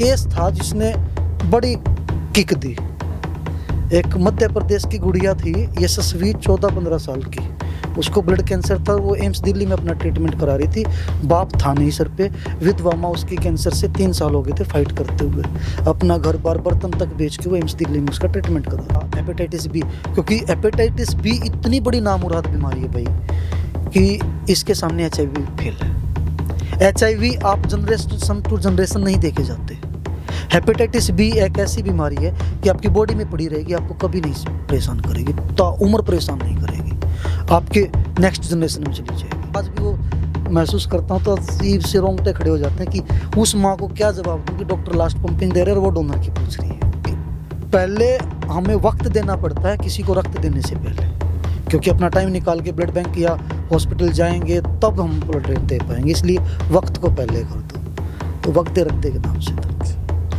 Case था जिसने बड़ी किक दी। एक मध्य प्रदेश की गुड़िया थी यशस्वी 14-15 साल की, उसको ब्लड कैंसर था। वो एम्स दिल्ली में अपना ट्रीटमेंट करा रही थी। बाप था नहीं सर पे, विधवा माँ उसकी कैंसर से 3 साल हो गए थे फाइट करते हुए। अपना घर बार बर्तन तक बेच के वो एम्स दिल्ली में उसका ट्रीटमेंट कर रहा था। हेपेटाइटिस बी, क्योंकि हेपेटाइटिस बी इतनी बड़ी नामुराद बीमारी है भाई कि इसके सामने HIV फेल है। HIV आप जनरेशन टू जनरेशन नहीं देखे जाते। हेपेटाइटिस बी एक ऐसी बीमारी है कि आपकी बॉडी में पड़ी रहेगी, आपको कभी नहीं परेशान करेगी, ताउम्र परेशान नहीं करेगी, आपके नेक्स्ट जनरेशन में चली जाएगी। आज भी वो महसूस करता हूँ तो अजीब से रोंगटे खड़े हो जाते हैं कि उस माँ को क्या जवाब दूँ कि डॉक्टर लास्ट पंपिंग दे रहे हैं और वो डोनर की पूछ रही है। पहले हमें वक्त देना पड़ता है किसी को रक्त देने से पहले, क्योंकि अपना टाइम निकाल के ब्लड बैंक या हॉस्पिटल जाएंगे तब हम ब्लड दे पाएंगे, इसलिए वक्त को पहले कर दो। तो वक्त दे रखते के नाम से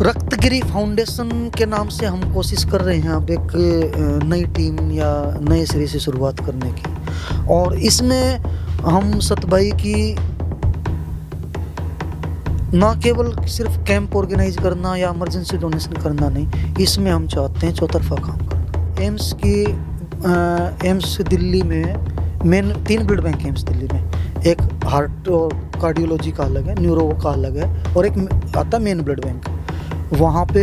रक्तगिरी फाउंडेशन के नाम से हम कोशिश कर रहे हैं अब एक नई टीम या नए सिरे से शुरुआत करने की। और इसमें हम सतभाई की ना केवल सिर्फ कैंप ऑर्गेनाइज करना या इमरजेंसी डोनेशन करना नहीं, इसमें हम चाहते हैं चौतरफा काम करना। एम्स दिल्ली में main 3 blood bank AIIMS Delhi में, एक हार्ट और कार्डियोलॉजी का अलग है, न्यूरो का अलग है, और एक आता मेन ब्लड बैंक। वहाँ पे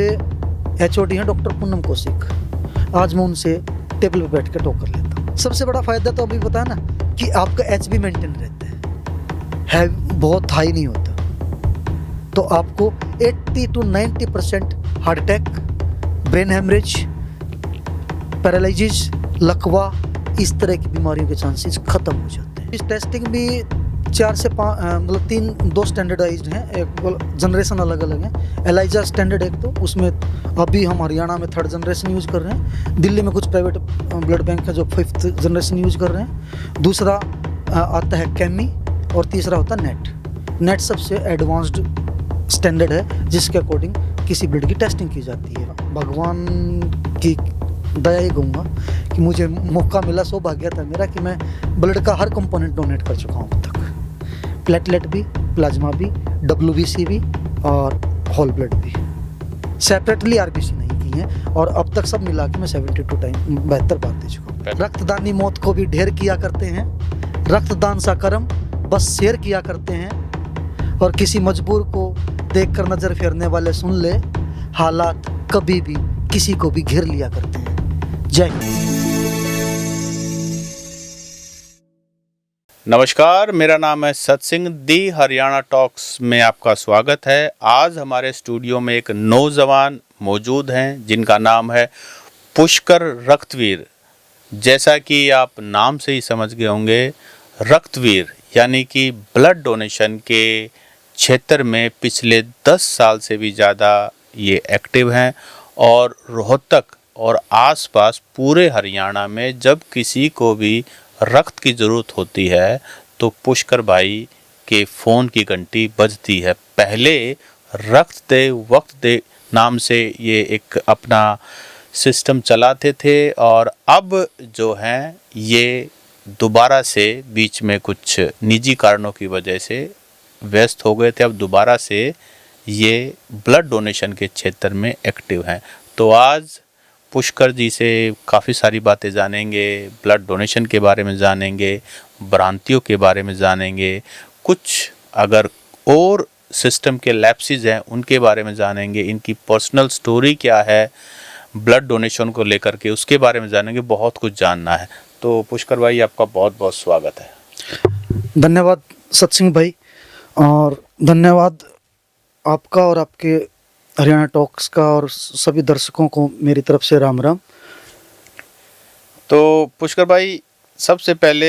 HOD हैं डॉक्टर पूनम कौशिक। आज मैं उनसे टेबल पे बैठ के टॉक कर लेता हूँ। सबसे बड़ा फ़ायदा तो अभी बताया ना कि आपका HB मेंटेन रहता है बहुत हाई नहीं होता। तो आपको 80 to 90% heart attack, brain haemorrhage, paralysis, लकवा, इस तरह की बीमारियों के चांसेस ख़त्म हो जाते हैं। इस टेस्टिंग भी 4 से 5 मतलब 2 स्टैंडर्डाइज्ड हैं, एक जनरेशन अलग अलग है। एलाइजा स्टैंडर्ड एक, तो उसमें अभी हम हरियाणा में 3rd जनरेशन यूज़ कर रहे हैं। दिल्ली में कुछ प्राइवेट ब्लड बैंक है जो 5th जनरेशन यूज़ कर रहे हैं। दूसरा आता है कैमी, और तीसरा होता है नेट सबसे एडवांस्ड स्टैंडर्ड है जिसके अकॉर्डिंग किसी ब्लड की टेस्टिंग की जाती है। भगवान की दया ही कहूँगा कि मुझे मौका मिला, सौभाग्य था मेरा कि मैं ब्लड का हर कंपोनेंट डोनेट कर चुका हूँ अब तक। प्लेटलेट भी, प्लाज्मा भी, WBC भी और होल ब्लड भी। सेपरेटली RBC नहीं की है, और अब तक सब मिला के मैं 72 टाइम 72 बार दे चुका हूँ। रक्तदानी मौत को भी ढेर किया करते हैं, रक्तदान सा कर्म बस शेयर किया करते हैं, और किसी मजबूर को देखकर नजर फेरने वाले सुन ले, हालात कभी भी किसी को भी घेर लिया करते हैं। जय हिंद। नमस्कार, मेरा नाम है सतसिंह। दी हरियाणा टॉक्स में आपका स्वागत है। आज हमारे स्टूडियो में एक नौजवान मौजूद हैं जिनका नाम है पुष्कर रक्तवीर। जैसा कि आप नाम से ही समझ गए होंगे, रक्तवीर यानी कि ब्लड डोनेशन के क्षेत्र में पिछले 10 साल से भी ज़्यादा ये एक्टिव हैं, और रोहतक और आसपास पूरे हरियाणा में जब किसी को भी रक्त की ज़रूरत होती है तो पुष्कर भाई के फ़ोन की घंटी बजती है। पहले रक्त दे वक्त दे नाम से ये एक अपना सिस्टम चलाते थे, और अब जो हैं ये दोबारा से बीच में कुछ निजी कारणों की वजह से व्यस्त हो गए थे। अब दोबारा से ये ब्लड डोनेशन के क्षेत्र में एक्टिव हैं। तो आज पुष्कर जी से काफ़ी सारी बातें जानेंगे, ब्लड डोनेशन के बारे में जानेंगे, भ्रांतियों के बारे में जानेंगे, कुछ अगर और सिस्टम के लैप्सेस हैं उनके बारे में जानेंगे, इनकी पर्सनल स्टोरी क्या है ब्लड डोनेशन को लेकर के उसके बारे में जानेंगे। बहुत कुछ जानना है। तो पुष्कर भाई, आपका बहुत बहुत स्वागत है। धन्यवाद सतसिंह भाई, और धन्यवाद आपका और आपके हरियाणा टॉक्स का, और सभी दर्शकों को मेरी तरफ से राम राम। तो पुष्कर भाई, सबसे पहले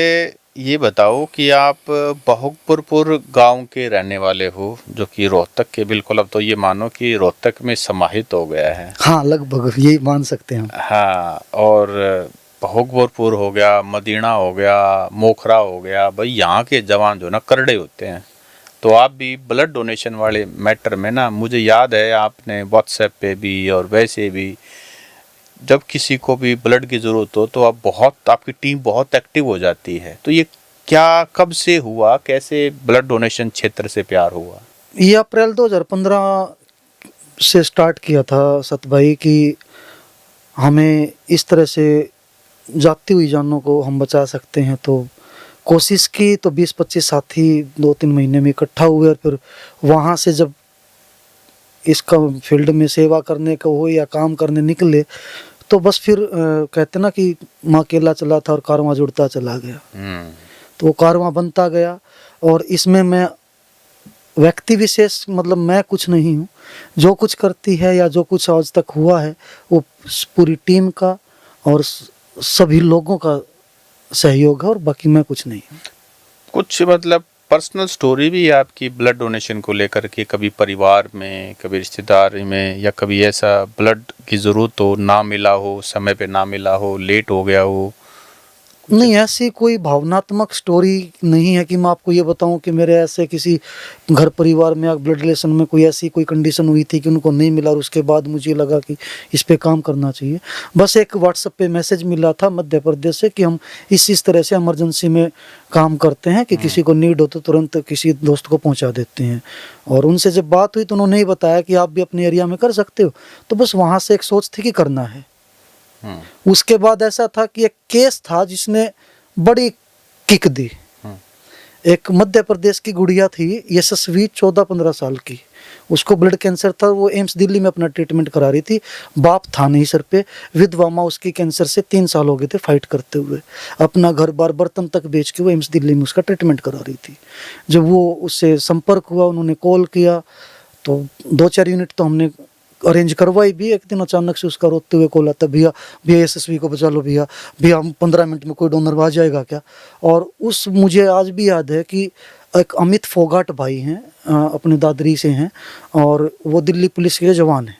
ये बताओ कि आप बहुपुरपुर गांव के रहने वाले हो, जो कि रोहतक के बिल्कुल, अब तो ये मानो कि रोहतक में समाहित हो गया है। हाँ, लगभग यही मान सकते हैं हम। हाँ, और बहुपुरपुर हो गया, मदीना हो गया, मोखरा हो गया, भाई यहाँ के जवान जो ना करड़े होते हैं। तो आप भी ब्लड डोनेशन वाले मैटर में ना, मुझे याद है आपने व्हाट्सएप पे भी और वैसे भी जब किसी को भी ब्लड की ज़रूरत हो तो आपकी टीम बहुत एक्टिव हो जाती है। तो ये क्या, कब से हुआ, कैसे ब्लड डोनेशन क्षेत्र से प्यार हुआ? ये अप्रैल 2015 से स्टार्ट किया था सत भाई कि हमें इस तरह से जाती हुई जानों को हम बचा सकते हैं, तो कोशिश की। तो 20-25 साथी 2-3 महीने में इकट्ठा हुए और फिर वहाँ से जब इसका फील्ड में सेवा करने का हो या काम करने निकले, तो बस फिर कहते ना कि माँ अकेला चला था और कारवां जुड़ता चला गया। तो वो कारवां बनता गया और इसमें मैं व्यक्ति विशेष मतलब मैं कुछ नहीं हूँ। जो कुछ करती है या जो कुछ आज तक हुआ है वो पूरी टीम का और सभी लोगों का सहयोग है, और बाकी मैं कुछ नहीं हूँ। कुछ मतलब पर्सनल स्टोरी भी है आपकी ब्लड डोनेशन को लेकर के, कभी परिवार में, कभी रिश्तेदारी में, या कभी ऐसा ब्लड की ज़रूरत हो, ना मिला हो, समय पे ना मिला हो, लेट हो गया हो? नहीं, ऐसी कोई भावनात्मक स्टोरी नहीं है कि मैं आपको ये बताऊं कि मेरे ऐसे किसी घर परिवार में या ब्लड रिलेशन में कोई ऐसी कोई कंडीशन हुई थी कि उनको नहीं मिला और उसके बाद मुझे लगा कि इस पे काम करना चाहिए। बस एक व्हाट्सएप पे मैसेज मिला था मध्य प्रदेश से कि हम इस तरह से इमरजेंसी में काम करते हैं कि किसी को नीड हो तो तुरंत किसी दोस्त को पहुँचा देते हैं। और उनसे जब बात हुई तो उन्होंने ही बताया कि आप भी अपने एरिया में कर सकते हो। तो बस वहाँ से एक सोच थी कि करना है। उसके बाद ऐसा था कि एक केस था जिसने बड़ी किक दी। एक मध्य प्रदेश की गुड़िया थी यशस्वी, 14-15 साल की। उसको ब्लड कैंसर था, वो एम्स दिल्ली में अपना ट्रीटमेंट करा रही थी। बाप था नहीं सर पे, विधवा माँ उसकी कैंसर से 3 साल हो गए थे फाइट करते हुए। अपना घर बार बर्तन तक बेच के वो एम्स दिल्ली में उसका ट्रीटमेंट करा रही थी। जब वो उससे संपर्क हुआ, उन्होंने कॉल किया, तो 2-4 यूनिट तो हमने अरेंज करवाई भी। एक दिन अचानक से उसका रोते हुए कॉल आता, भैया भैया यशस्वी को बचा लो, भैया भैया हम 15 मिनट में कोई डोनर आ जाएगा क्या? और उस मुझे आज भी याद है कि एक अमित फोगाट भाई हैं, अपने दादरी से हैं, और वो दिल्ली पुलिस के जवान हैं,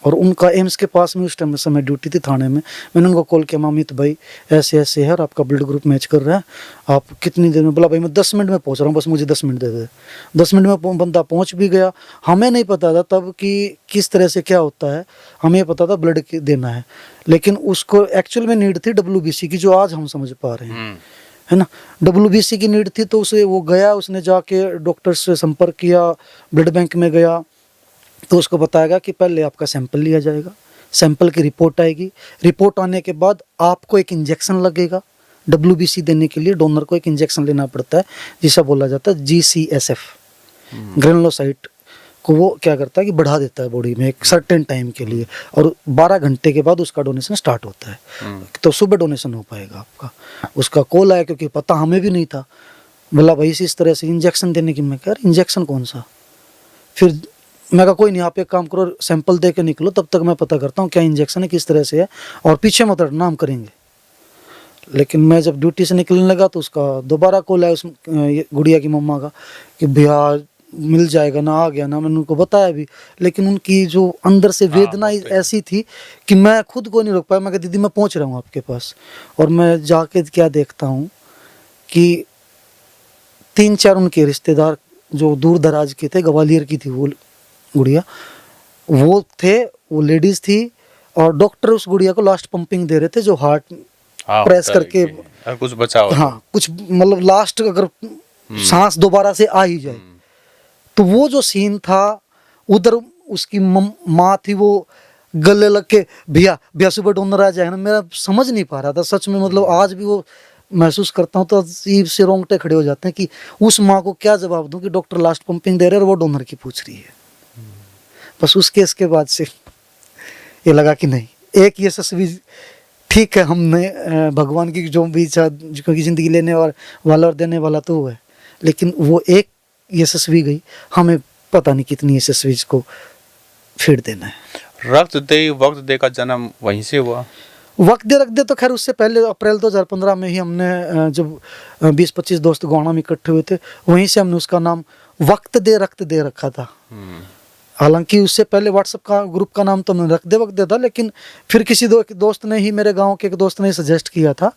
और उनका एम्स के पास में उस टाइम समय ड्यूटी थी थाने में। मैंने उनको कॉल किया, अमित भाई ऐसे ऐसे है और आपका ब्लड ग्रुप मैच कर रहा है, आप कितनी देर में? बोला भाई मैं 10 मिनट में पहुंच रहा हूँ, बस मुझे 10 मिनट दे दे। 10 मिनट में बंदा पहुंच भी गया। हमें नहीं पता था तब कि किस तरह से क्या होता है, हमें पता था ब्लड देना है, लेकिन उसको एक्चुअल में नीड थी WBC की, जो आज हम समझ पा रहे हैं, है ना। WBC की नीड थी, तो उसे वो गया, उसने जाके डॉक्टर से संपर्क किया, ब्लड बैंक में गया, तो उसको बताएगा कि पहले आपका सैंपल लिया जाएगा, सैंपल की रिपोर्ट आएगी, रिपोर्ट आने के बाद आपको एक इंजेक्शन लगेगा। WBC देने के लिए डोनर को एक इंजेक्शन लेना पड़ता है, जिसे बोला जाता है GCSF, ग्रेनुलोसाइट को वो क्या करता है कि बढ़ा देता है बॉडी में एक सर्टेन टाइम के लिए, और 12 घंटे के बाद उसका डोनेशन स्टार्ट होता है। तो सुबह डोनेशन हो पाएगा आपका। उसका कॉल आया, क्योंकि पता हमें भी नहीं था। बोला भाई इस तरह से इंजेक्शन देने की। मैं कह रहा इंजेक्शन कौन सा? फिर मैं कहा कोई नहीं, आप एक काम करो, सैंपल दे के निकलो, तब तक मैं पता करता हूँ क्या इंजेक्शन है, किस तरह से है, और पीछे मत हटना, हम करेंगे। लेकिन मैं जब ड्यूटी से निकलने लगा तो उसका दोबारा कॉल आया, उस गुड़िया की मम्मा का, कि भैया मिल जाएगा ना, आ गया ना। मैंने उनको बताया भी, लेकिन उनकी जो अंदर से वेदना ऐसी थी कि मैं खुद को नहीं रोक पाया। मैं कहा दीदी मैं पहुँच रहा हूँ आपके पास, और मैं जाके क्या देखता हूँ कि 3-4 उनके रिश्तेदार जो दूर दराज के थे, ग्वालियर की थी वो गुड़िया, वो थे, वो लेडीज थी, और डॉक्टर उस गुड़िया को लास्ट पंपिंग दे रहे थे, जो हार्ट प्रेस करके कुछ बचाओ, हाँ कुछ मतलब लास्ट अगर सांस दोबारा से आ ही जाए। तो वो जो सीन था, उधर उसकी माँ थी, वो गले लग के भैया भैया सुबह डोनर आ जाए ना। मेरा समझ नहीं पा रहा था सच में, मतलब आज भी वो महसूस करता हूँ तो अजीब से रोंगटे खड़े हो जाते हैं कि उस माँ को क्या जवाब दूं कि डॉक्टर लास्ट पंपिंग दे रहे हैं और वो डोनर की पूछ रही है। बस उस केस के बाद से ये लगा कि नहीं, एक यशस्वी ठीक है, हमने भगवान की जो भी की ज़िंदगी लेने वाला और देने वाला तो वो है, लेकिन वो एक यशस्वी गई, हमें पता नहीं कितनी यशस्वी को फीड देना है। रक्त दे का जन्म वहीं से हुआ। वक्त दे तो खैर उससे पहले अप्रैल 2015 में ही हमने जब 20-25 दोस्त गोवाना में इकट्ठे हुए थे, वहीं से हमने उसका नाम वक्त दे रक्त दे रखा था। हालांकि उससे पहले व्हाट्सएप का ग्रुप का नाम तो मैंने रख दे वक्त दे था, लेकिन फिर किसी दोस्त ने ही, मेरे गांव के एक दोस्त ने सजेस्ट किया था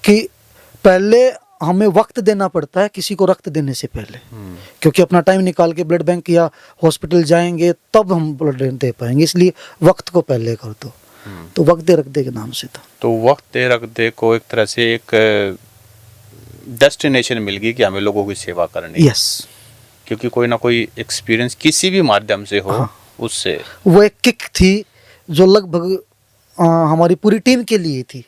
कि पहले हमें वक्त देना पड़ता है किसी को रक्त देने से पहले, क्योंकि अपना टाइम निकाल के ब्लड बैंक या हॉस्पिटल जाएंगे तब हम ब्लड दे पाएंगे, इसलिए वक्त को पहले कर दो। तो वक्त दे रख दे के नाम से था। तो वक्त दे रख दे को एक तरह से एक डेस्टिनेशन मिल गई कि हमें लोगों की सेवा करनी। यस, क्योंकि कोई ना कोई एक्सपीरियंस किसी भी माध्यम से हो, उससे वो एक किक थी जो लगभग हमारी पूरी टीम के लिए थी,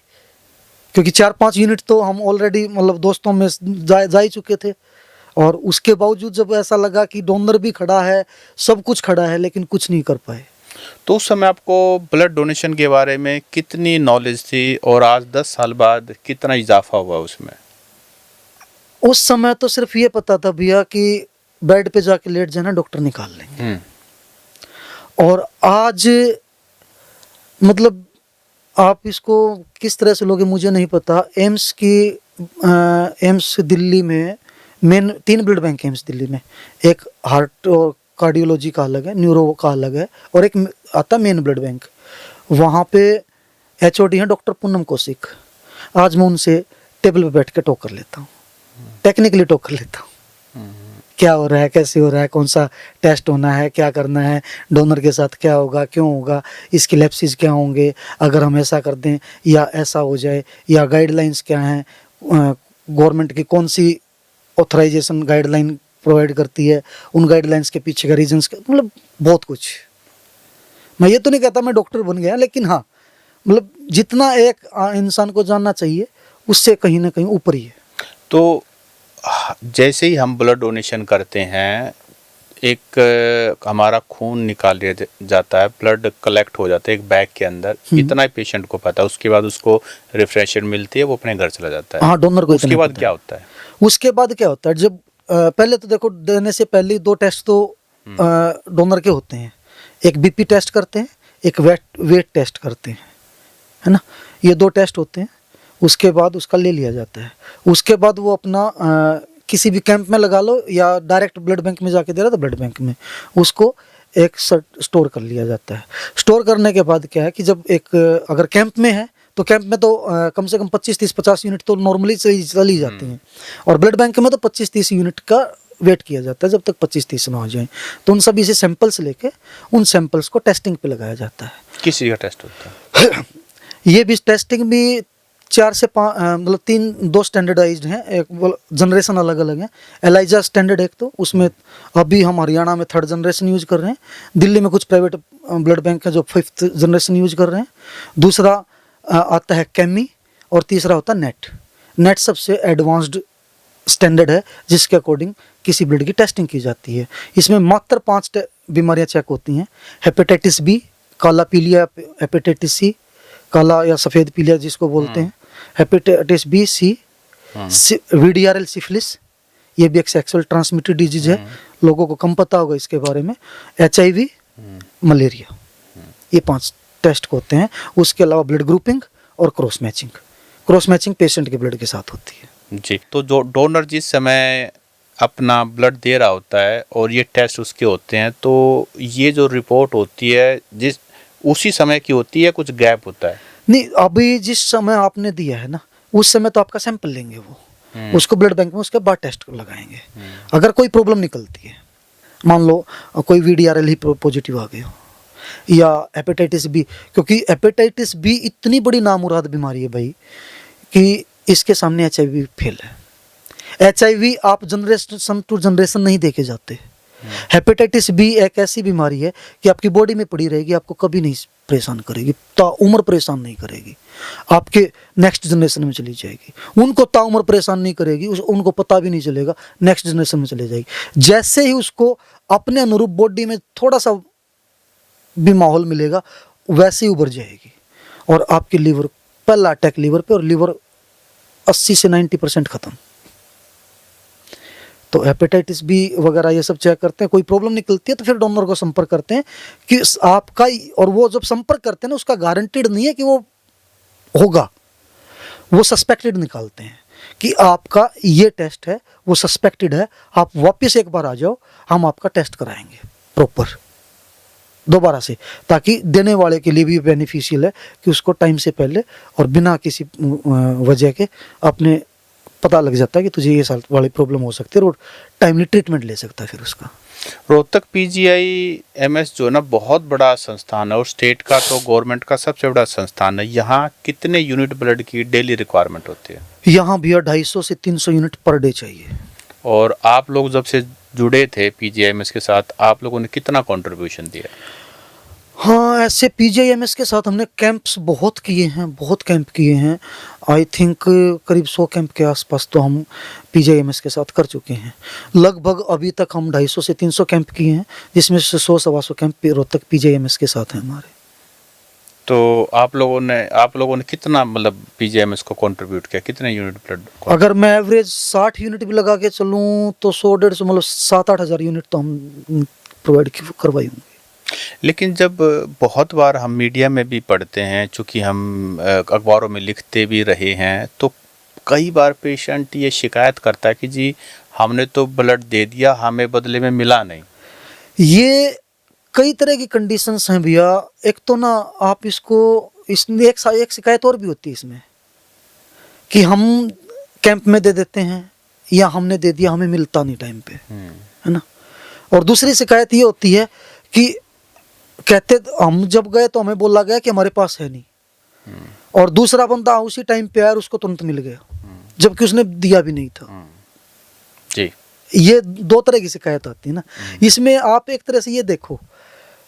क्योंकि 4-5 यूनिट तो हम ऑलरेडी मतलब दोस्तों में जा ही चुके थे, और उसके बावजूद जब ऐसा लगा कि डोनर भी खड़ा है, सब कुछ खड़ा है, लेकिन कुछ नहीं कर पाए। तो उस समय आपको ब्लड डोनेशन के बारे में कितनी नॉलेज थी और आज 10 साल बाद कितना इजाफा हुआ उसमें? उस समय तो सिर्फ ये पता था भैया कि बेड पे जाके लेट जाना, डॉक्टर निकाल लेंगे। और आज मतलब आप इसको किस तरह से लोगे मुझे नहीं पता। एम्स दिल्ली में मेन 3 ब्लड बैंक है एम्स दिल्ली में। एक हार्ट और कार्डियोलॉजी का अलग है, न्यूरो का अलग है, और एक आता मेन ब्लड बैंक। वहाँ पे HOD हैं डॉक्टर पूनम कौशिक। आज मैं उनसे टेबल पे बैठ के टॉक कर लेता हूँ, टेक्निकली टॉक कर लेता हूँ, क्या हो रहा है, कैसे हो रहा है, कौन सा टेस्ट होना है, क्या करना है, डोनर के साथ क्या होगा, क्यों होगा, इसके लैप्सेस क्या होंगे अगर हम ऐसा कर दें या ऐसा हो जाए, या गाइडलाइंस क्या हैं, गवर्नमेंट की कौन सी ऑथराइजेशन गाइडलाइन प्रोवाइड करती है, उन गाइडलाइंस के पीछे का रीजंस, मतलब बहुत कुछ। मैं ये तो नहीं कहता मैं डॉक्टर बन गया, लेकिन हाँ मतलब जितना एक इंसान को जानना चाहिए उससे कहीं ना कहीं ऊपर ही है। तो जैसे ही हम ब्लड डोनेशन करते हैं, एक हमारा खून निकाल लिया जाता है, ब्लड कलेक्ट हो जाता है एक बैग के अंदर, इतना ही पेशेंट को पता है। उसके बाद उसको रिफ्रेशमेंट मिलती है, वो अपने घर चला जाता है। हाँ, डोनर को उसके बाद क्या होता है? उसके बाद क्या होता है, जब पहले तो देखो देने से पहले 2 टेस्ट तो डोनर के होते हैं। एक BP टेस्ट करते हैं, एक वेट टेस्ट करते हैं, है ना। ये 2 टेस्ट होते हैं। उसके बाद उसका ले लिया जाता है। उसके बाद वो अपना किसी भी कैंप में लगा लो या डायरेक्ट ब्लड बैंक में जाके दे रहा तो ब्लड बैंक में उसको एक स्टोर कर लिया जाता है। स्टोर करने के बाद क्या है कि जब एक अगर कैंप में है तो कैंप में तो कम से कम 25-30-50 यूनिट तो नॉर्मली चली जाती हैं, और ब्लड बैंक में तो 25-30 यूनिट का वेट किया जाता है जब तक 25-30 ना हो जाए। तो उन सभी से सैंपल्स लेके उन सैंपल्स को टेस्टिंग पे लगाया जाता है। किस चीज़ का टेस्ट होता है? ये भी टेस्टिंग भी 4 से 5 मतलब 2 स्टैंडर्डाइज्ड हैं, एक जनरेशन अलग अलग है। एलाइजा स्टैंडर्ड एक, तो उसमें अभी हम हरियाणा में 3rd जनरेशन यूज कर रहे हैं। दिल्ली में कुछ प्राइवेट ब्लड बैंक है जो 5th जनरेशन यूज कर रहे हैं। दूसरा आता है कैमी, और तीसरा होता है नेट सबसे एडवांस्ड स्टैंडर्ड है जिसके अकॉर्डिंग किसी ब्लड की टेस्टिंग की जाती है। इसमें मात्र 5 बीमारियां चेक होती हैं। हेपेटाइटिस बी, काला पीलिया, हेपेटाइटिस सी, काला या सफ़ेद पीलिया जिसको बोलते हैं, हेपेटाइटिस बी, सी, VDRL सिफिलिस, ये भी एक सेक्सुअल ट्रांसमिटेड डिजीज है, लोगों को कम पता होगा इसके बारे में, HIV, मलेरिया, ये 5 टेस्ट होते हैं। उसके अलावा ब्लड ग्रुपिंग और क्रॉस मैचिंग पेशेंट के ब्लड के साथ होती है। जी, तो जो डोनर जिस समय अपना ब्लड दे रहा होता है और ये टेस्ट उसके होते हैं, तो ये जो रिपोर्ट होती है जिस उसी समय की होती है, कुछ गैप होता है? नहीं, अभी जिस समय आपने दिया है ना उस समय तो आपका सैंपल लेंगे वो, उसको ब्लड बैंक में उसके बाद टेस्ट लगाएंगे। अगर कोई प्रॉब्लम निकलती है, मान लो कोई VDRL ही पॉजिटिव आ गया हो, या हेपेटाइटिस बी, क्योंकि हेपेटाइटिस बी इतनी बड़ी नामुराद बीमारी है भाई कि इसके सामने HIV फेल है। HIV आप जनरेशन टू जनरेशन नहीं देखे जाते। हेपेटाइटिस बी एक ऐसी बीमारी है कि आपकी बॉडी में पड़ी रहेगी, आपको कभी नहीं परेशान करेगी, ताउम्र परेशान नहीं करेगी, आपके नेक्स्ट जनरेशन में चली जाएगी। उनको ताउम्र परेशान नहीं करेगी, उनको पता भी नहीं चलेगा, नेक्स्ट जनरेशन में चले जाएगी। जैसे ही उसको अपने अनुरूप बॉडी में थोड़ा सा भी माहौल मिलेगा वैसे ही उभर जाएगी, और आपकी लीवर, पहला अटैक लीवर पे, और लीवर 80 से 90% खत्म। तो हेपेटाइटिस बी वगैरह ये सब चेक करते हैं, कोई प्रॉब्लम निकलती है तो फिर डोनर को संपर्क करते हैं कि आपका, और वो जब संपर्क करते हैं ना उसका गारंटीड नहीं है कि वो होगा, वो सस्पेक्टेड निकालते हैं कि आपका ये टेस्ट है, वो सस्पेक्टेड है, आप वापस एक बार आ जाओ, हम आपका टेस्ट कराएंगे प्रॉपर दोबारा से, ताकि देने वाले के लिए भी बेनिफिशियल है कि उसको टाइम से पहले और बिना किसी वजह के अपने पता लग जाता है कि तुझे ये साल वाली प्रॉब्लम हो सकती है, और टाइमली ट्रीटमेंट ले सकता है फिर उसका। रोहतक PGI-MS जो ना बहुत बड़ा संस्थान है, और स्टेट का तो गवर्नमेंट का सबसे बड़ा संस्थान है। यहाँ कितने यूनिट ब्लड की डेली रिक्वायरमेंट होती है? यहाँ भैया 250 से 300 यूनिट पर डे चाहिए। और आप लोग जब से जुड़े थे PGI-MS के साथ, आप लोगों ने कितना कंट्रीब्यूशन दिया? ऐसे पीजीआईएमएस के साथ हमने कैंप्स बहुत किए हैं, बहुत कैंप किए हैं। आई थिंक करीब 100 कैंप के आसपास तो हम पीजीआईएमएस के साथ कर चुके हैं। लगभग अभी तक हम 250 से 300 कैंप किए हैं, जिसमें से 100-125 कैंप रोहतक पीजीआईएमएस के साथ हैं हमारे। तो आप लोगों ने कितना मतलब पीजीआईएमएस को कंट्रीब्यूट किया, कितने यूनिट ब्लड? अगर मैं एवरेज 60 यूनिट भी लगा के चलूँ तो 100-150 मतलब 7-8 हज़ार यूनिट तो हम प्रोवाइड करवाई होंगे। लेकिन जब बहुत बार हम मीडिया में भी पढ़ते हैं, चूँकि हम अखबारों में लिखते भी रहे हैं, तो कई बार पेशेंट ये शिकायत करता है कि जी हमने तो ब्लड दे दिया, हमें बदले में मिला नहीं। ये कई तरह की कंडीशंस हैं भैया। एक तो ना आप इसमें एक शिकायत और भी होती है इसमें कि हम कैंप में दे देते हैं या हमने दे दिया, हमें मिलता नहीं टाइम पे, है ना। और दूसरी शिकायत ये होती है कि कहते हम जब गए तो हमें बोला गया कि हमारे पास है नहीं, और दूसरा बंदा उसी टाइम पे आया और उसको तुरंत मिल गया, जबकि उसने दिया भी नहीं था। जी, ये दो तरह की शिकायत आती है ना। इसमें आप एक तरह से ये देखो,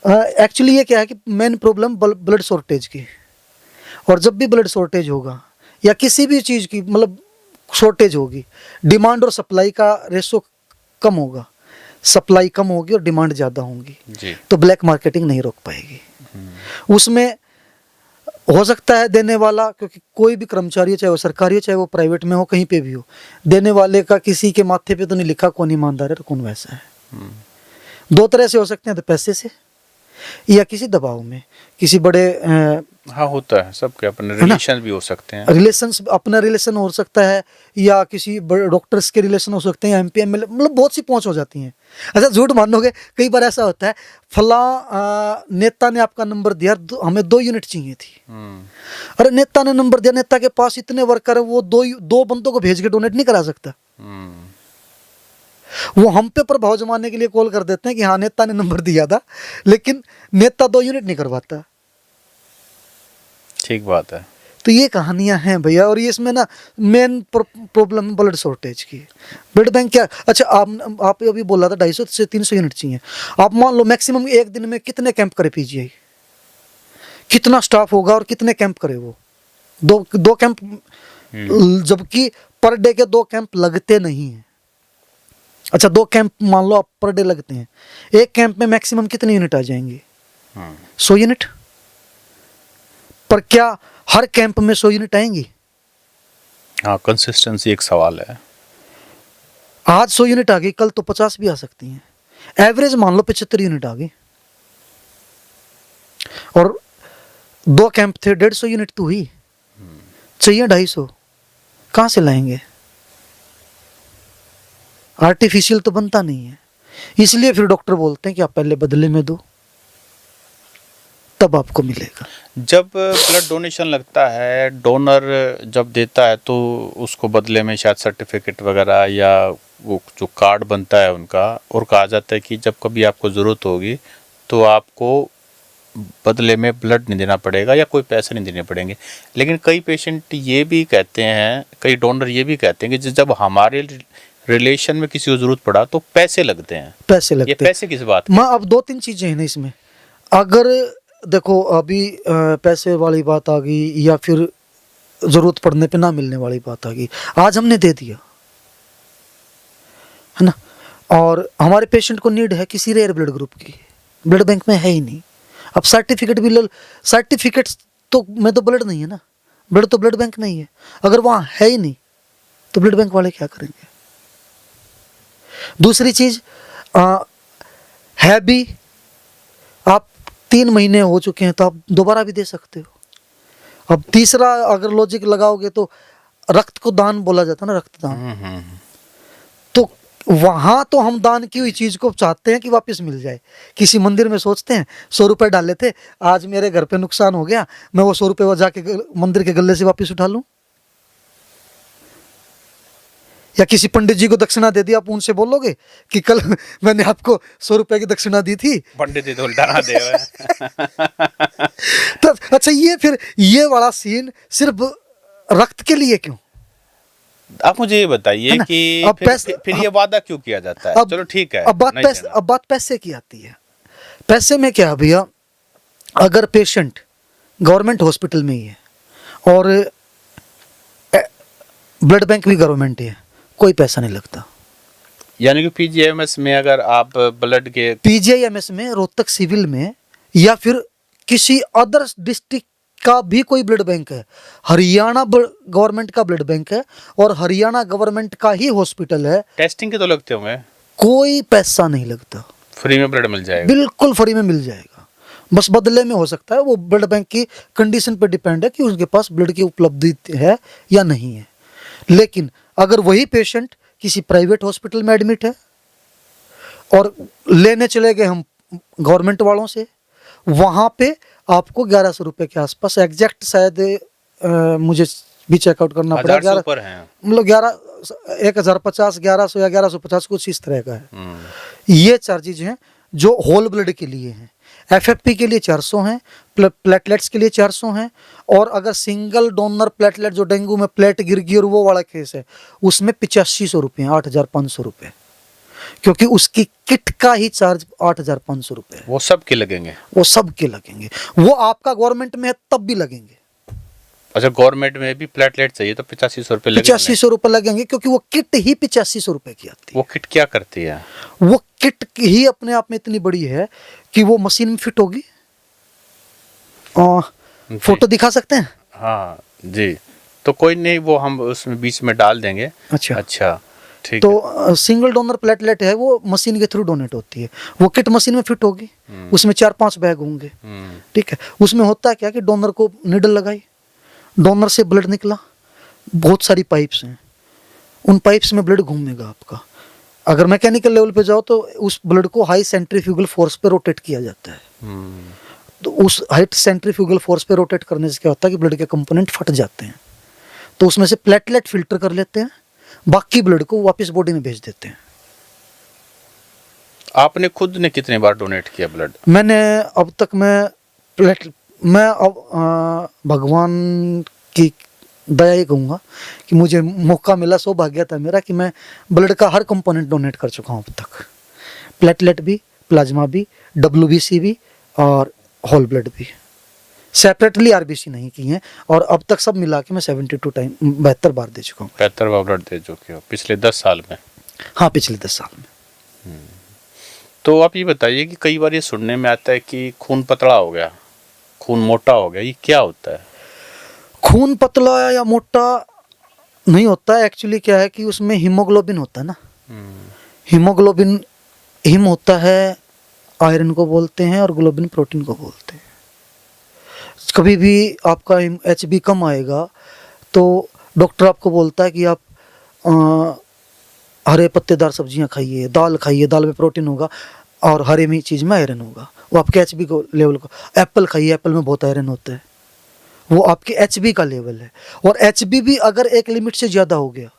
एक्चुअली ये क्या है कि मेन प्रॉब्लम ब्लड शॉर्टेज की, और जब भी ब्लड शॉर्टेज होगा या किसी भी चीज़ की मतलब शॉर्टेज होगी, डिमांड और सप्लाई का रेशो कम होगा, सप्लाई कम होगी और डिमांड ज़्यादा होगी, तो ब्लैक मार्केटिंग नहीं रोक पाएगी। उसमें हो सकता है देने वाला, क्योंकि कोई भी कर्मचारी हो, चाहे वो सरकारी हो चाहे वो प्राइवेट में हो, कहीं पे भी हो, देने वाले का किसी के माथे पे तो नहीं लिखा कौन ईमानदार है तो कौन वैसा है। दो तरह से हो सकते हैं, तो पैसे से या किसी दबाव में, किसी बड़े हाँ होता है, सबके अपने रिलेशन भी हो सकते हैं, रिलेशंस अपना रिलेशन हो सकता है, या किसी बड़े डॉक्टर्स के रिलेशन हो सकते हैं, एमपी एमएलए, मतलब बहुत सी पहुंच हो जाती हैं। अच्छा झूठ मानोगे, कई बार ऐसा होता है फला नेता ने आपका नंबर दिया, हमें 2 यूनिट चाहिए थी। अरे नेता ने नंबर दिया, नेता के पास इतने वर्कर है, वो दो बंदों को भेज के डोनेट नहीं करा सकता। वो हम पे प्रभाव जमाने के लिए कॉल कर देते हैं कि हाँ नेता ने नंबर दिया था, लेकिन नेता 2 यूनिट नहीं करवाता। ठीक बात है। तो ये कहानियां हैं भैया, और ये इसमें ना मेन प्रॉब्लम ब्लड शॉर्टेज की। ब्लड बैंक क्या, अच्छा आप अभी बोला था 250 से 300 यूनिट चाहिए। आप मान लो मैक्सिमम एक दिन में कितने कैंप करे पीजीआई, कितना स्टाफ होगा और कितने कैंप करे वो? दो कैंप, जबकि पर डे के 2 कैंप लगते नहीं हैं। अच्छा 2 कैंप मान लो आप पर डे लगते हैं, एक कैंप में मैक्सिमम कितने यूनिट आ जाएंगे? 100 यूनिट। पर क्या हर कैंप में 100 यूनिट आएंगी? हाँ, कंसिस्टेंसी एक सवाल है। आज 100 यूनिट आ गई, कल तो 50 भी आ सकती हैं। एवरेज मान लो 75 यूनिट आ गई, और 2 कैंप थे, 150 यूनिट तो हुई, चाहिए 250, कहां से लाएंगे? आर्टिफिशियल तो बनता नहीं है, इसलिए फिर डॉक्टर बोलते हैं कि आप पहले बदले में दो, तब आपको मिलेगा। जब ब्लड डोनेशन लगता है, डोनर जब देता है तो उसको बदले में शायद सर्टिफिकेट वगैरह या वो जो कार्ड बनता है उनका, और कहा जाता है कि जब कभी आपको ज़रूरत होगी तो आपको बदले में ब्लड नहीं देना पड़ेगा या कोई पैसे नहीं देने पड़ेंगे। लेकिन कई पेशेंट ये भी कहते हैं, कई डोनर ये भी कहते हैं कि जब हमारे रिलेशन में किसी को ज़रूरत पड़ा तो पैसे लगते हैं। पैसे लगते हैं। ये पैसे किस बात? माँ अब 2-3 चीज़ें हैं ना इसमें। अगर देखो अभी पैसे वाली बात आ गई, या फिर ज़रूरत पड़ने पे ना मिलने वाली बात आ गई। आज हमने दे दिया, है ना, और हमारे पेशेंट को नीड है किसी रेयर ब्लड ग्रुप की, ब्लड बैंक में है ही नहीं। अब सर्टिफिकेट भी सर्टिफिकेट तो में तो ब्लड नहीं है ना, ब्लड तो ब्लड बैंक नहीं है। अगर वहाँ है ही नहीं तो ब्लड बैंक वाले क्या करेंगे? दूसरी चीज़ है भी, आप 3 महीने हो चुके हैं तो आप दोबारा भी दे सकते हो। अब तीसरा अगर लॉजिक लगाओगे तो रक्त को दान बोला जाता है ना, रक्तदान। तो वहां तो हम दान की हुई चीज को चाहते हैं कि वापस मिल जाए। किसी मंदिर में सोचते हैं 100 रुपए डाले थे, आज मेरे घर पे नुकसान हो गया, मैं वो 100 रुपए वो जाके मंदिर के गले से वापस उठा लूं। या किसी पंडित जी को दक्षिणा दे दी, आप उनसे बोलोगे कि कल मैंने आपको 100 रुपए की दक्षिणा दी थी, पंडित जी तो उल्टा ना दे तो अच्छा ये फिर ये वाला सीन सिर्फ रक्त के लिए क्यों? आप मुझे ये बताइए कि फिर ये वादा क्यों किया जाता है? चलो ठीक है, अब बात पैसे की आती है। पैसे में क्या भैया, अगर पेशेंट गवर्नमेंट हॉस्पिटल में ही है और ब्लड बैंक भी गवर्नमेंट ही है, कोई पैसा नहीं लगता। यानी कि पीजीआईएमएस में अगर आप ब्लड के पीजीआईएमएस में, रोहतक सिविल में, या फिर किसी अदर डिस्ट्रिक्ट का भी कोई ब्लड बैंक है, हरियाणा गवर्नमेंट का ब्लड बैंक है और हरियाणा गवर्नमेंट का ही हॉस्पिटल है, टेस्टिंग के तो लगते होंगे, कोई पैसा नहीं लगता, फ्री में ब्लड मिल जाएगा। बिल्कुल फ्री में मिल जाएगा। बस बदले में हो सकता है, वो ब्लड बैंक की कंडीशन पर डिपेंड है कि उनके पास ब्लड की उपलब्धि है या नहीं है। लेकिन अगर वही पेशेंट किसी प्राइवेट हॉस्पिटल में एडमिट है और लेने चले गए हम गवर्नमेंट वालों से, वहाँ पे आपको 1100 रुपये के आसपास, एग्जैक्ट शायद मुझे भी चेकआउट करना पड़ा, 1000 ऊपर है, मतलब 1050, 1100 या 1150 कुछ इस तरह का है। ये चार्जेज हैं जो होल ब्लड के लिए हैं। एफएफपी के लिए 400 हैं, प्लेटलेट्स के लिए 400 हैं, और अगर सिंगल डोनर प्लेटलेट, जो डेंगू में प्लेट गिर गई और वो वाला केस है, उसमें 8500 रुपये, 8500 रुपये, क्योंकि उसकी किट का ही चार्ज 8500 रुपये। वो सब के लगेंगे? वो सब के लगेंगे। वो आपका गवर्नमेंट में है तब भी लगेंगे। अच्छा, गवर्नमेंट में भी प्लेटलेट चाहिए तो 8500 रुपये लगेंगे? 8500 रुपये लगेंगे, क्योंकि वो किट ही 8500 रुपये की आती है। वो किट क्या करती है? वो किट ही अपने आप में इतनी बड़ी है कि वो मशीन में फिट होगी। फोटो दिखा सकते हैं? हाँ जी, तो कोई नहीं, वो हम उसमें बीच में डाल देंगे। अच्छा ठीक है। तो सिंगल डोनर प्लेटलेट है, वो मशीन के थ्रू डोनेट होती है। वो किट मशीन में फिट होगी, उसमें 4-5 बैग होंगे। ठीक है। उसमें होता है क्या कि डोनर को निडल लगाई, डोनर से ब्लड निकला, बहुत सारी पाइप्स हैं, उन पाइप्स में ब्लड घूमेगा आपका। अगर मैकेनिकल लेवल पे जाओ तो उस ब्लड को हाई सेंट्रीफ्यूगल फोर्स पे रोटेट किया जाता है। तो उस हाई सेंट्रीफ्यूगल फोर्स पे रोटेट करने से क्या होता है कि ब्लड के कंपोनेंट फट जाते हैं, तो उसमें से प्लेटलेट फिल्टर कर लेते हैं, बाकी ब्लड को वापस बॉडी में भेज देते हैं। आपने खुद ने कितने बार डोनेट किया ब्लड? मैंने अब तक मैं अब भगवान की दया ही कहूँगा कि मुझे मौका मिला, सौभाग्य था मेरा कि मैं ब्लड का हर कंपोनेंट डोनेट कर चुका हूँ अब तक। प्लेटलेट भी, प्लाज्मा भी, WBC भी और होल ब्लड भी। सेपरेटली आरबीसी नहीं की हैं, और अब तक सब मिला के मैं 72 बार दे चुका हूँ। 72 बार ब्लड दे चुके हो पिछले 10 साल में? हाँ, पिछले 10 साल में। तो आप ये बताइए कि कई बार ये सुनने में आता है कि खून पतला हो गया, खून मोटा हो गया, ये क्या होता है? खून पतला या मोटा नहीं होता है, एक्चुअली क्या है कि उसमें हीमोग्लोबिन होता है ना। हीमोग्लोबिन, हिम होता है आयरन को बोलते हैं और ग्लोबिन प्रोटीन को बोलते हैं। कभी भी आपका HB कम आएगा तो डॉक्टर आपको बोलता है कि आप हरे पत्तेदार सब्जियां खाइए, दाल खाइए, दाल में प्रोटीन होगा और हरे में चीज़ में आयरन होगा। वो आपके HB को लेवल को, एप्पल खाइए, एप्पल में बहुत आयरन होता है, वो आपके HB का लेवल है। और HB भी अगर एक लिमिट से ज़्यादा हो गया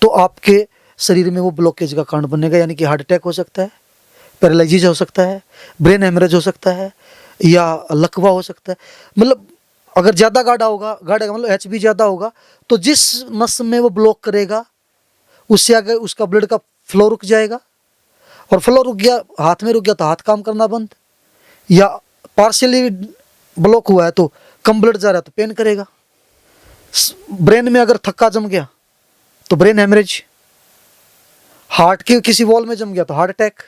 तो आपके शरीर में वो ब्लॉकेज का कारण बनेगा, यानी कि हार्ट अटैक हो सकता है, पैरालिसिस हो सकता है, ब्रेन हेमरेज हो सकता है, या लकवा हो सकता है। मतलब अगर ज़्यादा गाढ़ा मतलब HB ज़्यादा होगा तो जिस नस में वो ब्लॉक करेगा उससे अगर उसका ब्लड का फ्लो रुक जाएगा, और फ्लो रुक गया, हाथ में रुक गया तो हाथ काम करना बंद, या पार्शियली ब्लॉक हुआ है तो कम ब्लड जा रहा है तो पेन करेगा। ब्रेन में अगर थक्का जम गया तो ब्रेन हेमरेज, हार्ट के किसी वॉल में जम गया तो हार्ट अटैक।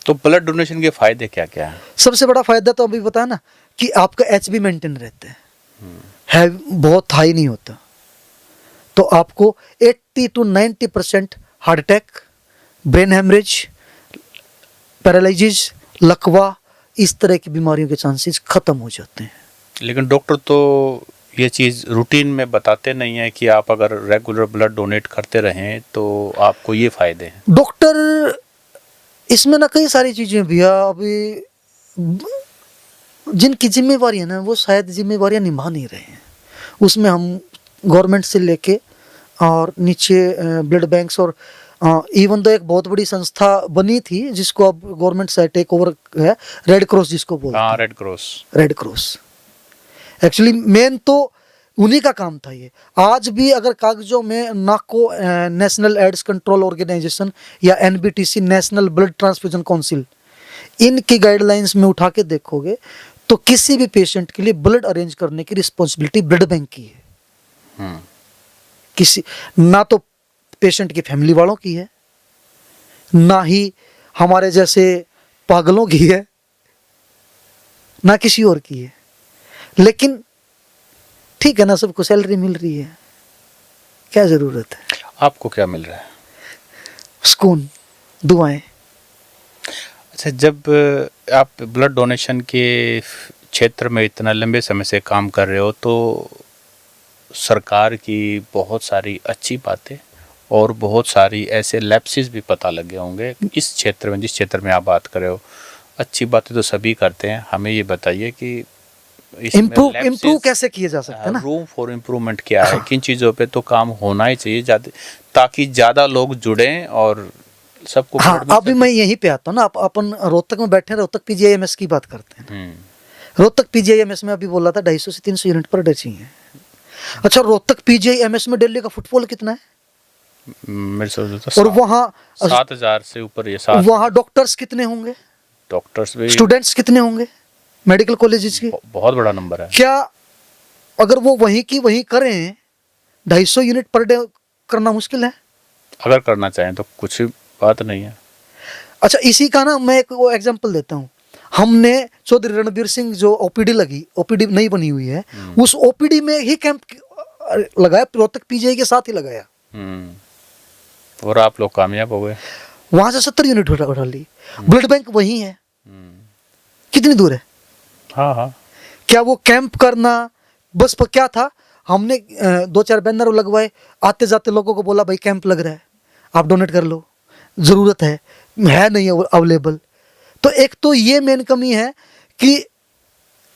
तो ब्लड डोनेशन के फायदे क्या क्या है? सबसे बड़ा फायदा तो अभी बताया ना कि आपका HB मेंटेन रहता है, बहुत हाई नहीं होता, तो आपको 80 to 90% heart attack, brain haemorrhage, paralysis, लकवा, इस तरह की बीमारियों के चांसेस खत्म हो जाते हैं। लेकिन डॉक्टर तो ये चीज़ रूटीन में बताते नहीं है कि आप अगर रेगुलर ब्लड डोनेट करते रहें तो आपको ये फायदे हैं। डॉक्टर इसमें ना कई सारी चीज़ें भी है, अभी जिनकी जिम्मेवारी है ना वो शायद जिम्मेवारियां निभा नहीं रहे हैं। उसमें हम गवर्नमेंट से लेके और नीचे ब्लड बैंक्स, और इवन तो एक बहुत बड़ी संस्था बनी थी जिसको अब गवर्नमेंट से टेक ओवर है, रेड क्रॉस जिसको बोलते हैं। रेड क्रॉस एक्चुअली मेन तो उन्हीं का काम था ये। आज भी अगर कागजों में नाको, नेशनल एड्स कंट्रोल ऑर्गेनाइजेशन, या NBTC, national blood transfusion council, इनकी गाइडलाइंस में उठा के देखोगे तो किसी भी पेशेंट के लिए ब्लड अरेंज करने की रिस्पॉन्सिबिलिटी ब्लड बैंक की है। हम्म, किसी ना तो पेशेंट की फैमिली वालों की है, ना ही हमारे जैसे पागलों की है, ना किसी और की है। लेकिन ठीक है ना, सबको सैलरी मिल रही है, क्या जरूरत है? आपको क्या मिल रहा है? सुकून, दुआएं। अच्छा, जब आप ब्लड डोनेशन के क्षेत्र में इतना लंबे समय से काम कर रहे हो तो सरकार की बहुत सारी अच्छी बातें और बहुत सारी ऐसे लैप्सेस भी पता लगे होंगे इस क्षेत्र में, जिस क्षेत्र में आप बात कर रहे हो। अच्छी बातें तो सभी करते हैं, हमें ये बताइए कि इम्प्रूव कैसे किए जा सकते हैं ना? रूम फॉर इम्प्रूवमेंट क्या है? किन चीज़ों पे तो काम होना ही चाहिए ज़्यादा, ताकि ज़्यादा लोग जुड़ें और सबको हाँ, blood मिल अभी सके। मैं यहीं पे आता हूँ ना। अपन रोहतक में बैठे हैं, रोहतक पीजीआईएमएस की बात करते हैं। हम्म, रोहतक पीजीआईएमएस में अभी बोला था 250 से 300 यूनिट पर डे चाहिए। अच्छा, रोहतक पीजीआईएमएस में दिल्ली का फुटफॉल कितना है? मेरे से और वहाँ 7,000 से ऊपर, ये 7 वहाँ डॉक्टर्स कितने होंगे? डॉक्टर्स भी स्टूडेंट्स कितने होंगे मेडिकल कॉलेजेस के? बहुत बड़ा नंबर है। क्या अगर वो वहीं की वहीं करें, 250 यूनिट पर डे करना मुश्किल है? अगर करना चाहें तो कुछ बात नहीं है। अच्छा, इसी का ना मैं एक वो एग्जांपल देता हूँ। हमने चौधरी रणबीर सिंह जो ओपीडी लगी, ओपीडी नहीं बनी हुई है, उस ओपीडी में ही कैंप लगाया, रोहतक पीजीआई के साथ ही लगाया। और आप लोग कामयाब हो गए। वहां से 70 यूनिट उठा ली। ब्लड बैंक वही है, कितनी दूर है? हाँ हाँ, क्या वो कैंप करना बस पर क्या था? हमने 2-4 बैनर लगवाए, आते जाते लोगों को बोला भाई कैंप लग रहा है, आप डोनेट कर लो, जरूरत है नहीं अवेलेबल। तो एक तो ये मेन कमी है कि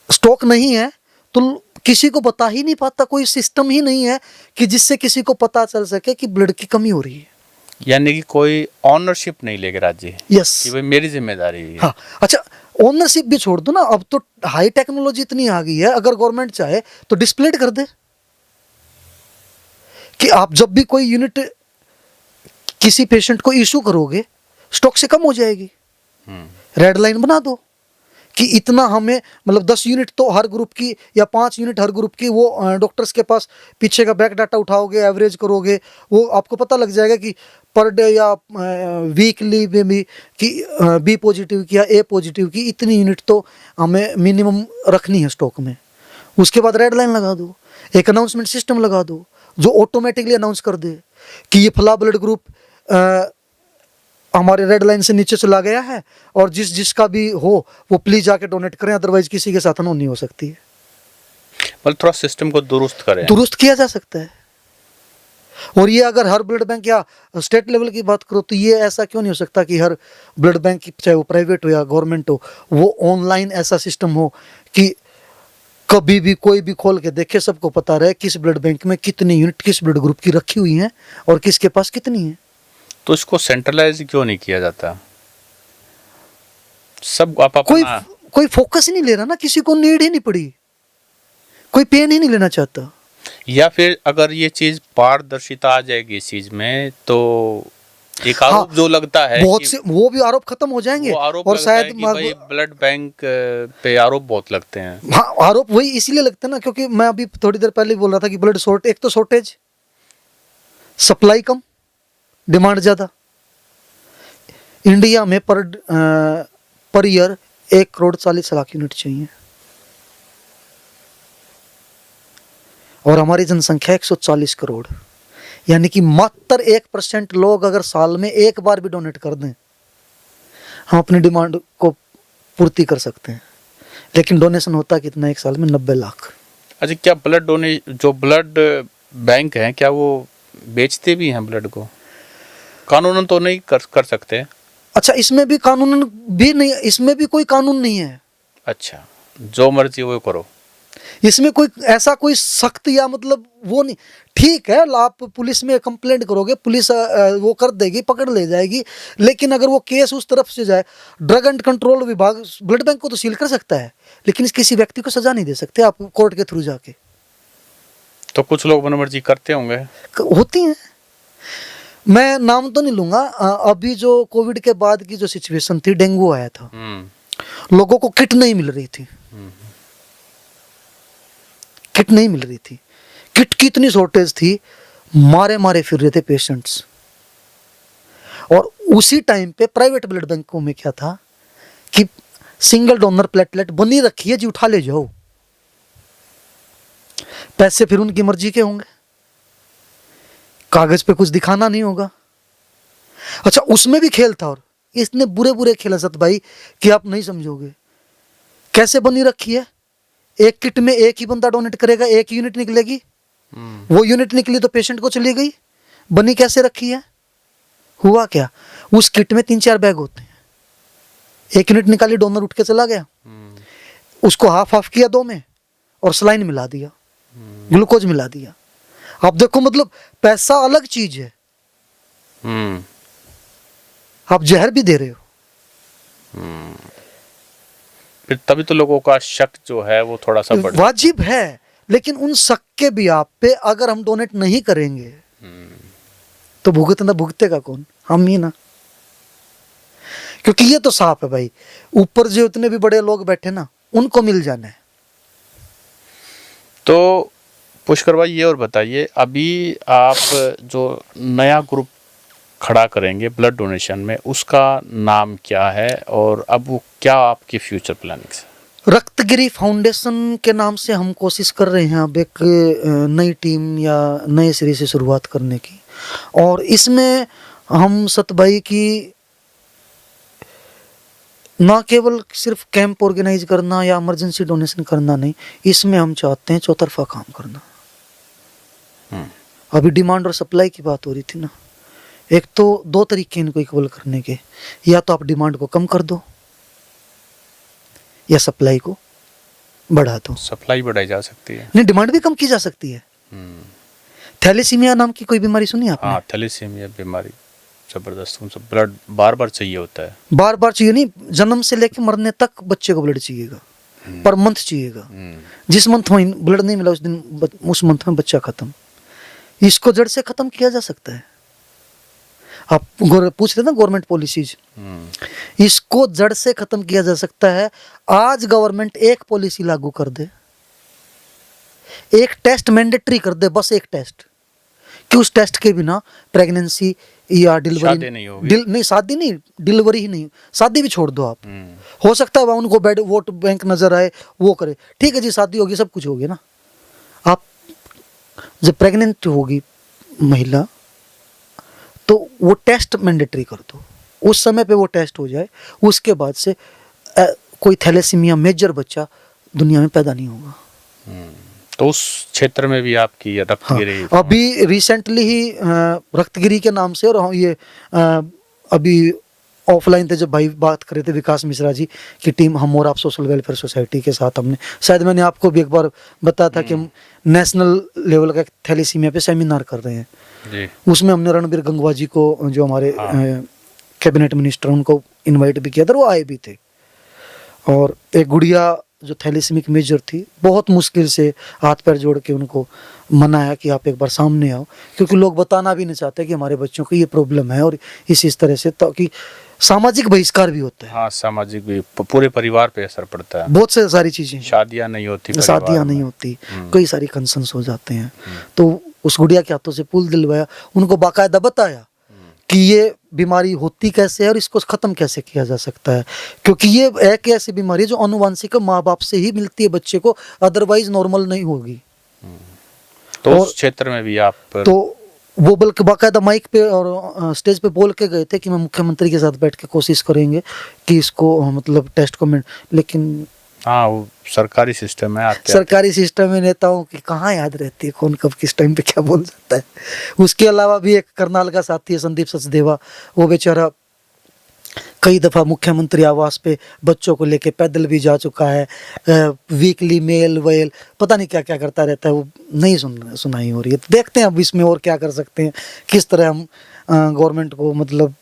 स्टॉक नहीं है, तो किसी को बता ही नहीं पाता, कोई सिस्टम ही नहीं है कि जिससे किसी को पता चल सके कि ब्लड की कमी हो रही है। यानी कि कोई ऑनरशिप नहीं लेके राजी है यस। कि भाई मेरी जिम्मेदारी है। हाँ, अच्छा, ओनरशिप भी छोड़ दो ना, अब तो हाई टेक्नोलॉजी इतनी आ गई है, अगर गवर्नमेंट चाहे तो डिस्प्ले कर दे कि आप जब भी कोई यूनिट किसी पेशेंट को इशू करोगे, स्टॉक से कम हो जाएगी। रेड लाइन बना दो कि इतना हमें, मतलब 10 यूनिट तो हर ग्रुप की या 5 यूनिट हर ग्रुप की, वो डॉक्टर्स के पास पीछे का बैक डाटा उठाओगे, एवरेज करोगे, वो आपको पता लग जाएगा कि पर डे या वीकली में भी कि बी पॉजिटिव की या ए पॉजिटिव की इतनी यूनिट तो हमें मिनिमम रखनी है स्टॉक में। उसके बाद रेड लाइन लगा दो, एक अनाउंसमेंट सिस्टम लगा दो जो ऑटोमेटिकली अनाउंस कर दे कि ये फला ब्लड ग्रुप हमारे रेड लाइन से नीचे चला गया है, और जिसका भी हो वो प्लीज जाके डोनेट करें, अदरवाइज किसी के साथ अनहोनी हो सकती है। मतलब थोड़ा सिस्टम को दुरुस्त करें। दुरुस्त किया जा सकता है। और ये अगर हर ब्लड बैंक या स्टेट लेवल की बात करो तो ये ऐसा क्यों नहीं हो सकता कि हर ब्लड बैंक, चाहे वो प्राइवेट हो या गवर्नमेंट हो, वो ऑनलाइन ऐसा सिस्टम हो कि कभी भी कोई भी खोल के देखे, सबको पता रहे किस ब्लड बैंक में कितनी यूनिट किस ब्लड ग्रुप की रखी हुई हैं और किसके पास कितनी है। तो इसको सेंट्रलाइज क्यों नहीं किया जाता? सब आप कोई फोकस ही नहीं ले रहा ना, किसी को नीड ही नहीं पड़ी, कोई पेन ही नहीं लेना चाहता। या फिर अगर ये चीज पारदर्शिता आ जाएगी इस चीज में तो एक आरोप हाँ, जो लगता है बहुत कि से वो भी आरोप खत्म हो जाएंगे। वो आरोप और लगता शायद है कि भाई ब्लड बैंक पे आरोप बहुत लगते हैं। हाँ, आरोप वही इसलिए लगते हैं ना, क्योंकि मैं अभी थोड़ी देर पहले बोल रहा था कि ब्लड शॉर्ट, एक तो शॉर्टेज, सप्लाई कम, डिमांड ज्यादा। इंडिया में पर ईयर 1,40,00,000 यूनिट चाहिए, और हमारी जनसंख्या 140 करोड़, यानी कि मात्र 1% लोग अगर साल में एक बार भी डोनेट कर दें, हम अपनी डिमांड को पूर्ति कर सकते हैं। लेकिन डोनेशन होता कितना एक साल में? 90 लाख। अच्छा, क्या जो ब्लड बैंक हैं, क्या वो बेचते भी हैं ब्लड को? कानूनन तो नहीं कर सकते। अच्छा, इसमें भी कानून भी नहीं, इसमें भी कोई कानून नहीं है। अच्छा, जो मर्जी वो करो, इसमें कोई ऐसा कोई सख्त या मतलब वो नहीं। ठीक है, आप पुलिस में कंप्लेंट करोगे, पुलिस वो कर देगी, पकड़ ले जाएगी, लेकिन अगर वो केस उस तरफ से जाए, ड्रग एंड कंट्रोल विभाग ब्लड बैंक को तो सील कर सकता है, लेकिन किसी व्यक्ति को सजा नहीं दे सकते आप कोर्ट के थ्रू जाके। तो कुछ लोग मनमर्जी करते होंगे। होती हैं। मैं नाम तो नहीं लूंगा। अभी जो कोविड के बाद की जो सिचुएशन थी, डेंगू आया था, लोगों को किट नहीं मिल रही थी, किट नहीं मिल रही थी, किट की इतनी शॉर्टेज थी, मारे मारे फिर रहे थे पेशेंट्स। और उसी टाइम पे प्राइवेट ब्लड बैंकों में क्या था कि सिंगल डोनर प्लेटलेट बनी रखी है जी, उठा ले जाओ। पैसे फिर उनकी मर्जी के होंगे, कागज पे कुछ दिखाना नहीं होगा। अच्छा, उसमें भी खेल था, और इसने बुरे बुरे खेल असद भाई कि आप नहीं समझोगे। कैसे बनी रखी है, एक किट में एक ही बंदा डोनेट करेगा, एक यूनिट निकलेगी, वो यूनिट निकली तो पेशेंट को चली गई। बनी कैसे रखी है, हुआ क्या, उस किट में 3-4 बैग होते हैं, एक यूनिट निकाली, डोनर उठ के चला गया, उसको हाफ हाफ किया 2 में और सलाइन मिला दिया, ग्लूकोज मिला दिया। आप देखो, मतलब पैसा अलग चीज है, आप जहर भी दे रहे हो। फिर तभी तो लोगों का शक जो है वो थोड़ा सा बढ़ वाजिब है, लेकिन उन शक के भी आप पे अगर हम डोनेट नहीं करेंगे तो भुगतेगा कौन, हम ही ना। क्योंकि ये तो साफ है भाई, ऊपर जो इतने भी बड़े लोग बैठे ना, उनको मिल जाना है। तो पुष्कर भाई, ये और बताइए, अभी आप जो नया ग्रुप खड़ा करेंगे ब्लड डोनेशन में, उसका नाम क्या है और अब वो क्या आपकी फ्यूचर प्लानिंग है? रक्तगिरी फाउंडेशन के नाम से हम कोशिश कर रहे हैं अब एक नई टीम या नए सिरे से शुरुआत करने की। और इसमें हम सतभाई की ना केवल सिर्फ कैंप ऑर्गेनाइज करना या इमरजेंसी डोनेशन करना नहीं, इसमें हम चाहते हैं चौतरफा काम करना। अभी डिमांड और सप्लाई की बात हो रही थी ना, एक तो 2 तरीके इनको इक्वल करने के, या तो आप डिमांड को कम कर दो या सप्लाई को बढ़ा दो। सप्लाई बढ़ाई जा सकती है, नहीं, डिमांड भी कम की जा सकती है। थैलेसीमिया नाम की कोई बीमारी सुनी आपने? हाँ, थैलेसीमिया बीमारी जबरदस्त, उनसे ब्लड बार बार चाहिए होता है। बार बार चाहिए नहीं, जन्म से लेकर मरने तक बच्चे को ब्लड चाहिएगा, पर मंथ चाहिएगा। जिस मंथ में ब्लड नहीं मिला उस मंथ में बच्चा खत्म। इसको जड़ से खत्म किया जा सकता है। आप पूछ रहे ना गवर्नमेंट पॉलिसीज, इसको जड़ से खत्म किया जा सकता है। आज गवर्नमेंट एक पॉलिसी लागू कर दे, एक टेस्ट मैंडेटरी कर दे, बस एक टेस्ट, कि उस टेस्ट के बिना प्रेगनेंसी या डिलीवरी नहीं होगी। नहीं, शादी नहीं, डिलीवरी ही नहीं, शादी भी छोड़ दो आप। हो सकता है उनको बेड वोट बैंक नजर आए, वो करे, ठीक है जी, शादी होगी, सब कुछ होगी ना। आप जब प्रेग्नेंट होगी महिला तो वो टेस्ट मैंडेटरी कर दो, उस समय पे वो टेस्ट हो जाए, उसके बाद से कोई थैलेसीमिया मेजर बच्चा दुनिया में पैदा नहीं होगा। तो उस क्षेत्र में भी आपकी रक्तगिरी? हाँ, अभी रिसेंटली ही रक्तगिरी के नाम से, और ये अभी ऑफलाइन थे जब भाई बात कर रहे थे, विकास मिश्रा जी की टीम, हम और आप सोशल वेलफेयर सोसाइटी के साथ, हमने शायद मैंने आपको भी एक बार बताया था कि हम नेशनल लेवल का थैलेसीमिया पे सेमिनार कर रहे हैं जी। उसमें हमने रणबीर गंगवा जी को, जो हमारे कैबिनेट मिनिस्टर, उनको इन्वाइट भी किया था, वो आए भी थे। और एक गुड़िया जो थैलेसीमिक मेजर थी, बहुत मुश्किल से हाथ पैर जोड़ के उनको मनाया कि आप एक बार सामने आओ, क्योंकि लोग बताना भी नहीं चाहते कि हमारे बच्चों को ये प्रॉब्लम है, और इस तरह से, ताकि सामाजिक बहिष्कार भी होता है। हाँ, सामाजिक भी, पूरे परिवार पे असर पड़ता है, बहुत से सारी चीजें, शादियां नहीं होती, शादियां नहीं होती, कई सारी कंसर्न्स हो जाते हैं। तो उस गुड़िया के हाथों से पुल दिलवाया, उनको बाकायदा बताया कि ये बीमारी होती कैसे है और इसको खत्म कैसे किया जा सकता है, क्योंकि ये एक ऐसी बीमारी है जो अनुवांशिक माँ बाप से ही मिलती है बच्चे को, अदरवाइज नॉर्मल नहीं होगी। तो उस क्षेत्र में भी आप, तो वो बल्कि बाकायदा माइक पे और स्टेज पे बोल के गए थे कि मैं मुख्यमंत्री के साथ बैठ के कोशिश करेंगे कि इसको मतलब टेस्ट को, लेकिन हाँ, वो सरकारी सिस्टम है, सरकारी सिस्टम में नेताओं की कहाँ याद रहती है कौन कब किस टाइम पे क्या बोल जाता है। उसके अलावा भी एक करनाल का साथी है संदीप सचदेवा, वो बेचारा कई दफ़ा मुख्यमंत्री आवास पे बच्चों को लेके पैदल भी जा चुका है, वीकली मेल वेल पता नहीं क्या क्या करता रहता है, वो नहीं सुनाई हो रही है। तो देखते हैं अब इसमें और क्या कर सकते हैं, किस तरह हम गवर्नमेंट को, मतलब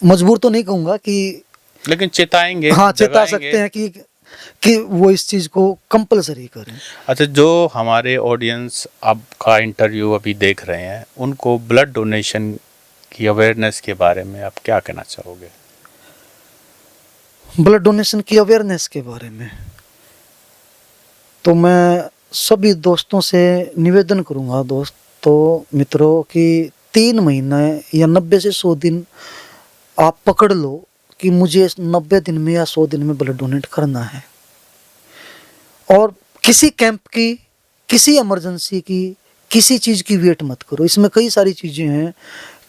मजबूर तो नहीं कहूँगा कि, लेकिन चेताएंगे, हाँ चेता सकते हैं कि कि वो इस चीज़ को कंपलसरी करें। अच्छा, जो हमारे ऑडियंस आपका इंटरव्यू अभी देख रहे हैं, उनको ब्लड डोनेशन की अवेयरनेस के बारे में आप क्या कहना चाहोगे? ब्लड डोनेशन की अवेयरनेस के बारे में तो मैं सभी दोस्तों से निवेदन करूंगा, दोस्तों मित्रों, कि 3 महीने या 90 से 100 दिन आप पकड़ लो कि मुझे 90 दिन में या 100 दिन में ब्लड डोनेट करना है। और किसी कैंप की, किसी इमरजेंसी की, किसी चीज़ की वेट मत करो। इसमें कई सारी चीज़ें हैं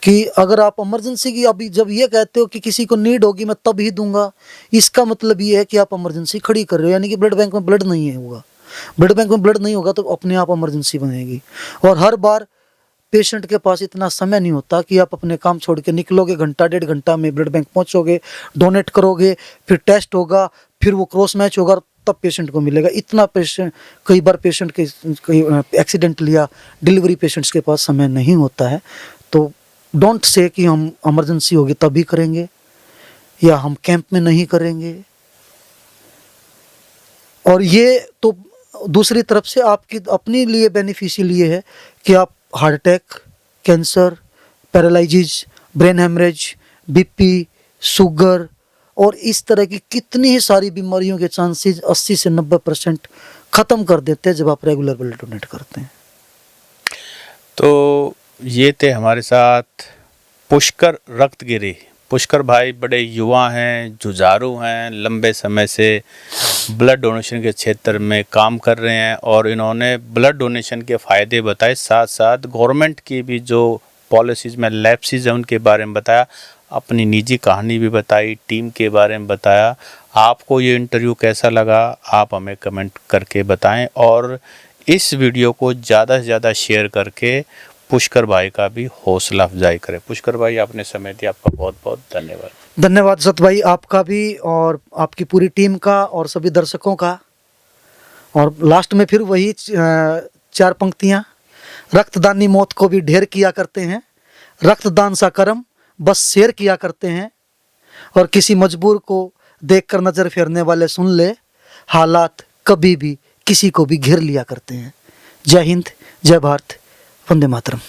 कि अगर आप इमरजेंसी की अभी जब ये कहते हो कि किसी को नीड होगी मैं तब ही दूंगा, इसका मतलब ये है कि आप इमरजेंसी खड़ी कर रहे हो, यानी कि ब्लड बैंक में ब्लड नहीं है होगा। ब्लड बैंक में ब्लड नहीं होगा तो अपने आप इमरजेंसी बनेगी। और हर बार पेशेंट के पास इतना समय नहीं होता कि आप अपने काम छोड़ के निकलोगे, घंटा 1.5 घंटा में ब्लड बैंक पहुंचोगे, डोनेट करोगे, फिर टेस्ट होगा, फिर वो क्रॉस मैच होगा, तब पेशेंट को मिलेगा। इतना पेशेंट, कई बार पेशेंट के कई एक्सीडेंटल या डिलीवरी पेशेंट्स के पास समय नहीं होता है। तो डोंट से कि हम इमरजेंसी होगी तभी करेंगे या हम कैंप में नहीं करेंगे। और ये तो दूसरी तरफ से आपकी अपने लिए बेनिफिशियल ये है कि आप heart attack, cancer, paralysis, brain haemorrhage, BP, sugar और इस तरह की कितनी ही सारी बीमारियों के चांसेस 80 से 90% ख़त्म कर देते हैं जब आप रेगुलर ब्लड डोनेट करते हैं। तो ये थे हमारे साथ पुष्कर रक्तगिरी। पुष्कर भाई बड़े युवा हैं, जुझारू हैं, लंबे समय से ब्लड डोनेशन के क्षेत्र में काम कर रहे हैं और इन्होंने ब्लड डोनेशन के फ़ायदे बताए, साथ साथ गवर्नमेंट की भी जो पॉलिसीज़ में लैप्सेस हैं उनके बारे में बताया, अपनी निजी कहानी भी बताई, टीम के बारे में बताया। आपको ये इंटरव्यू कैसा लगा आप हमें कमेंट करके बताएं और इस वीडियो को ज़्यादा से ज़्यादा शेयर करके पुष्कर भाई का भी हौसला अफजाई करें। पुष्कर भाई, आपने समय दिया, आपका बहुत बहुत धन्यवाद। धन्यवाद सत भाई, आपका भी और आपकी पूरी टीम का और सभी दर्शकों का। और लास्ट में फिर वही 4 पंक्तियाँ, रक्तदानी मौत को भी ढेर किया करते हैं, रक्तदान सा कर्म बस शेयर किया करते हैं, और किसी मजबूर को देखकर नज़र फेरने वाले सुन ले, हालात कभी भी किसी को भी घेर लिया करते हैं। जय हिंद, जय भारत, वंदे मातरम।